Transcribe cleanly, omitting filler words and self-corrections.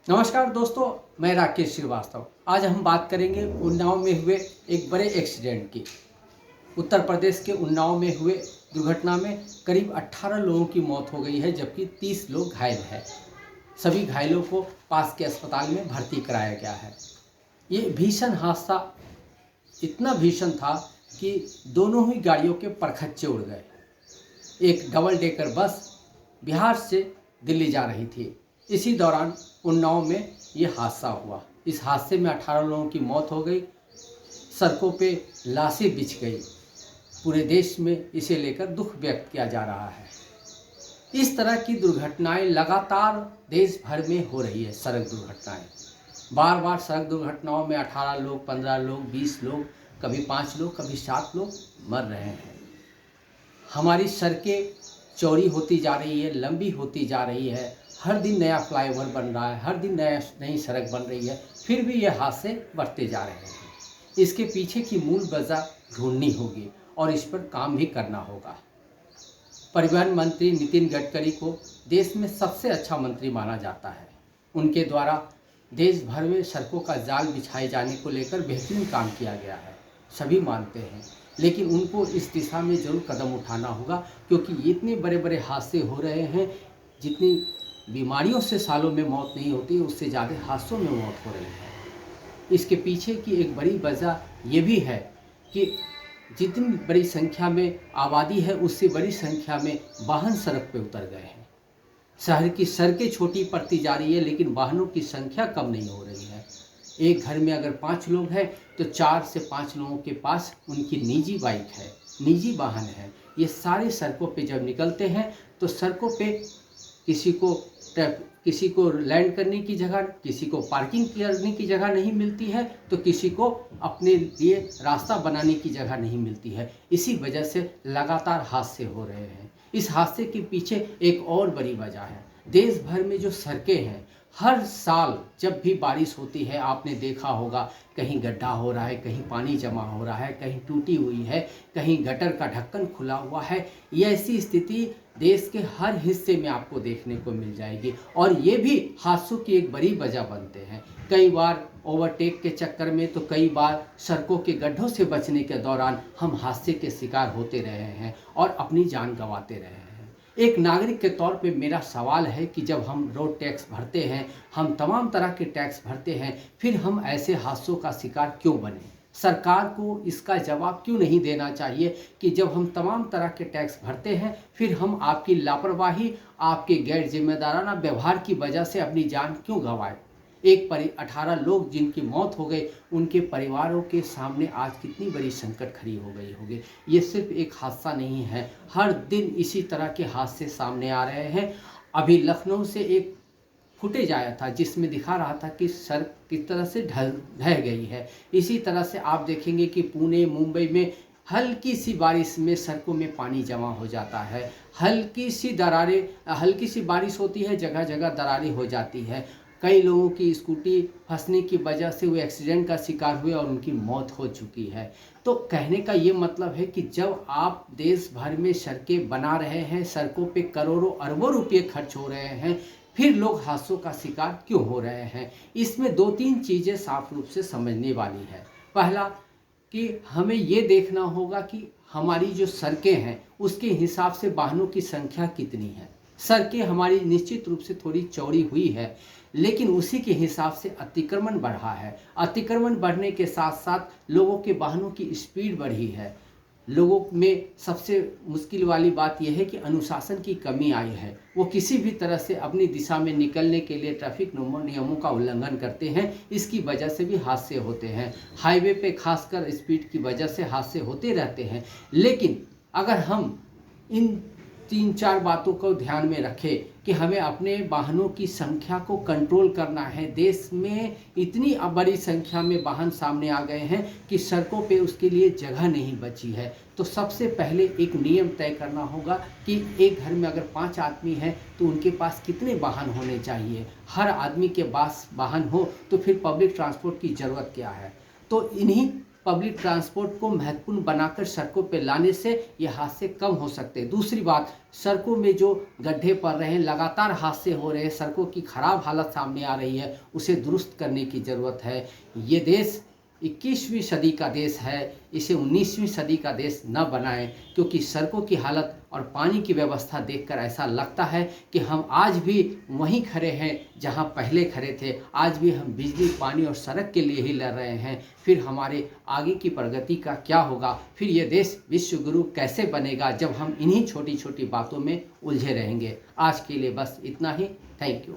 नमस्कार दोस्तों, मैं राकेश श्रीवास्तव। आज हम बात करेंगे उन्नाव में हुए एक बड़े एक्सीडेंट की। उत्तर प्रदेश के उन्नाव में हुए दुर्घटना में करीब 18 लोगों की मौत हो गई है, जबकि 30 लोग घायल हैं। सभी घायलों को पास के अस्पताल में भर्ती कराया गया है। ये भीषण हादसा इतना भीषण था कि दोनों ही गाड़ियों के परखच्चे उड़ गए। एक डबल डेकर बस बिहार से दिल्ली जा रही थी। इसी दौरान उन्नाव में ये हादसा हुआ। इस हादसे में 18 लोगों की मौत हो गई। सड़कों पे लाशें बिछ गई। पूरे देश में इसे लेकर दुख व्यक्त किया जा रहा है। इस तरह की दुर्घटनाएं लगातार देश भर में हो रही है। सड़क दुर्घटनाएं बार बार सड़क दुर्घटनाओं में 18 लोग, 15 लोग, 20 लोग, कभी 5 लोग, कभी 7 लोग मर रहे हैं। हमारी सड़कें चौड़ी होती जा रही है, लंबी होती जा रही है। हर दिन नया फ्लाईओवर बन रहा है, हर दिन नई सड़क बन रही है, फिर भी ये हादसे बढ़ते जा रहे हैं। इसके पीछे की मूल वजह ढूंढनी होगी और इस पर काम भी करना होगा। परिवहन मंत्री नितिन गडकरी को देश में सबसे अच्छा मंत्री माना जाता है। उनके द्वारा देश भर में सड़कों का जाल बिछाए जाने को लेकर बेहतरीन काम किया गया है, सभी मानते हैं। लेकिन उनको इस दिशा में जरूर कदम उठाना होगा, क्योंकि इतने बड़े बड़े हादसे हो रहे हैं। जितनी बीमारियों से सालों में मौत नहीं होती, उससे ज़्यादा हादसों में मौत हो रही है। इसके पीछे की एक बड़ी वजह ये भी है कि जितनी बड़ी संख्या में आबादी है, उससे बड़ी संख्या में वाहन सड़क पर उतर गए हैं। शहर की सड़कें छोटी पड़ती जा रही है, लेकिन वाहनों की संख्या कम नहीं हो रही है। एक घर में अगर 5 लोग हैं तो 4 से 5 लोगों के पास उनकी निजी बाइक है, निजी वाहन है। ये सारे सड़कों पे जब निकलते हैं तो सड़कों पे किसी को लैंड करने की जगह, किसी को पार्किंग करने की जगह नहीं मिलती है, तो किसी को अपने लिए रास्ता बनाने की जगह नहीं मिलती है। इसी वजह से लगातार हादसे हो रहे हैं। इस हादसे के पीछे एक और बड़ी वजह है। देश भर में जो सड़कें हैं, हर साल जब भी बारिश होती है, आपने देखा होगा कहीं गड्ढा हो रहा है, कहीं पानी जमा हो रहा है, कहीं टूटी हुई है, कहीं गटर का ढक्कन खुला हुआ है। ये ऐसी स्थिति देश के हर हिस्से में आपको देखने को मिल जाएगी और ये भी हादसों की एक बड़ी वजह बनते हैं। कई बार ओवरटेक के चक्कर में, तो कई बार सड़कों के गड्ढों से बचने के दौरान हम हादसे के शिकार होते रहे हैं और अपनी जान गंवाते रहे हैं। एक नागरिक के तौर पे मेरा सवाल है कि जब हम रोड टैक्स भरते हैं, हम तमाम तरह के टैक्स भरते हैं, फिर हम ऐसे हादसों का शिकार क्यों बने? सरकार को इसका जवाब क्यों नहीं देना चाहिए कि जब हम तमाम तरह के टैक्स भरते हैं, फिर हम आपकी लापरवाही, आपके गैर जिम्मेदाराना व्यवहार की वजह से अपनी जान क्यों गंवाएं? 18 लोग जिनकी मौत हो गई, उनके परिवारों के सामने आज कितनी बड़ी संकट खड़ी हो गई होगी। ये सिर्फ एक हादसा नहीं है, हर दिन इसी तरह के हादसे सामने आ रहे हैं। अभी लखनऊ से एक फुटेज आया था जिसमें दिखा रहा था कि सड़क किस तरह से ढह गई है। इसी तरह से आप देखेंगे कि पुणे, मुंबई में हल्की सी बारिश में सड़कों में पानी जमा हो जाता है। हल्की सी बारिश होती है, जगह जगह दरारें हो जाती है। कई लोगों की स्कूटी फंसने की वजह से वो एक्सीडेंट का शिकार हुए और उनकी मौत हो चुकी है। तो कहने का ये मतलब है कि जब आप देश भर में सड़कें बना रहे हैं, सड़कों पे करोड़ों अरबों रुपये खर्च हो रहे हैं, फिर लोग हादसों का शिकार क्यों हो रहे हैं? इसमें 2-3 चीज़ें साफ रूप से समझने वाली है। पहला कि हमें ये देखना होगा कि हमारी जो सड़कें हैं, उसके हिसाब से वाहनों की संख्या कितनी है। सड़कें हमारी निश्चित रूप से थोड़ी चौड़ी हुई है, लेकिन उसी के हिसाब से अतिक्रमण बढ़ा है। अतिक्रमण बढ़ने के साथ साथ लोगों के वाहनों की स्पीड बढ़ी है। लोगों में सबसे मुश्किल वाली बात यह है कि अनुशासन की कमी आई है। वो किसी भी तरह से अपनी दिशा में निकलने के लिए ट्रैफिक नियमों का उल्लंघन करते हैं। इसकी वजह से भी हादसे होते हैं। हाईवे पे खासकर स्पीड की वजह से हादसे होते रहते हैं। लेकिन अगर हम इन 3-4 बातों को ध्यान में रखें कि हमें अपने वाहनों की संख्या को कंट्रोल करना है। देश में इतनी बड़ी संख्या में वाहन सामने आ गए हैं कि सड़कों पे उसके लिए जगह नहीं बची है। तो सबसे पहले एक नियम तय करना होगा कि एक घर में अगर 5 आदमी हैं तो उनके पास कितने वाहन होने चाहिए। हर आदमी के पास वाहन हो तो फिर पब्लिक ट्रांसपोर्ट की ज़रूरत क्या है? तो इन्हीं पब्लिक ट्रांसपोर्ट को महत्वपूर्ण बनाकर सड़कों पर लाने से ये हादसे कम हो सकते हैं। दूसरी बात, सड़कों में जो गड्ढे पड़ रहे हैं, लगातार हादसे हो रहे हैं, सड़कों की खराब हालत सामने आ रही है, उसे दुरुस्त करने की ज़रूरत है। ये देश 21वीं सदी का देश है, इसे 19वीं सदी का देश न बनाएं, क्योंकि सड़कों की हालत और पानी की व्यवस्था देखकर ऐसा लगता है कि हम आज भी वहीं खड़े हैं जहां पहले खड़े थे। आज भी हम बिजली, पानी और सड़क के लिए ही लड़ रहे हैं। फिर हमारे आगे की प्रगति का क्या होगा? फिर ये देश विश्व गुरु कैसे बनेगा जब हम इन्हीं छोटी छोटी बातों में उलझे रहेंगे? आज के लिए बस इतना ही। Thank you.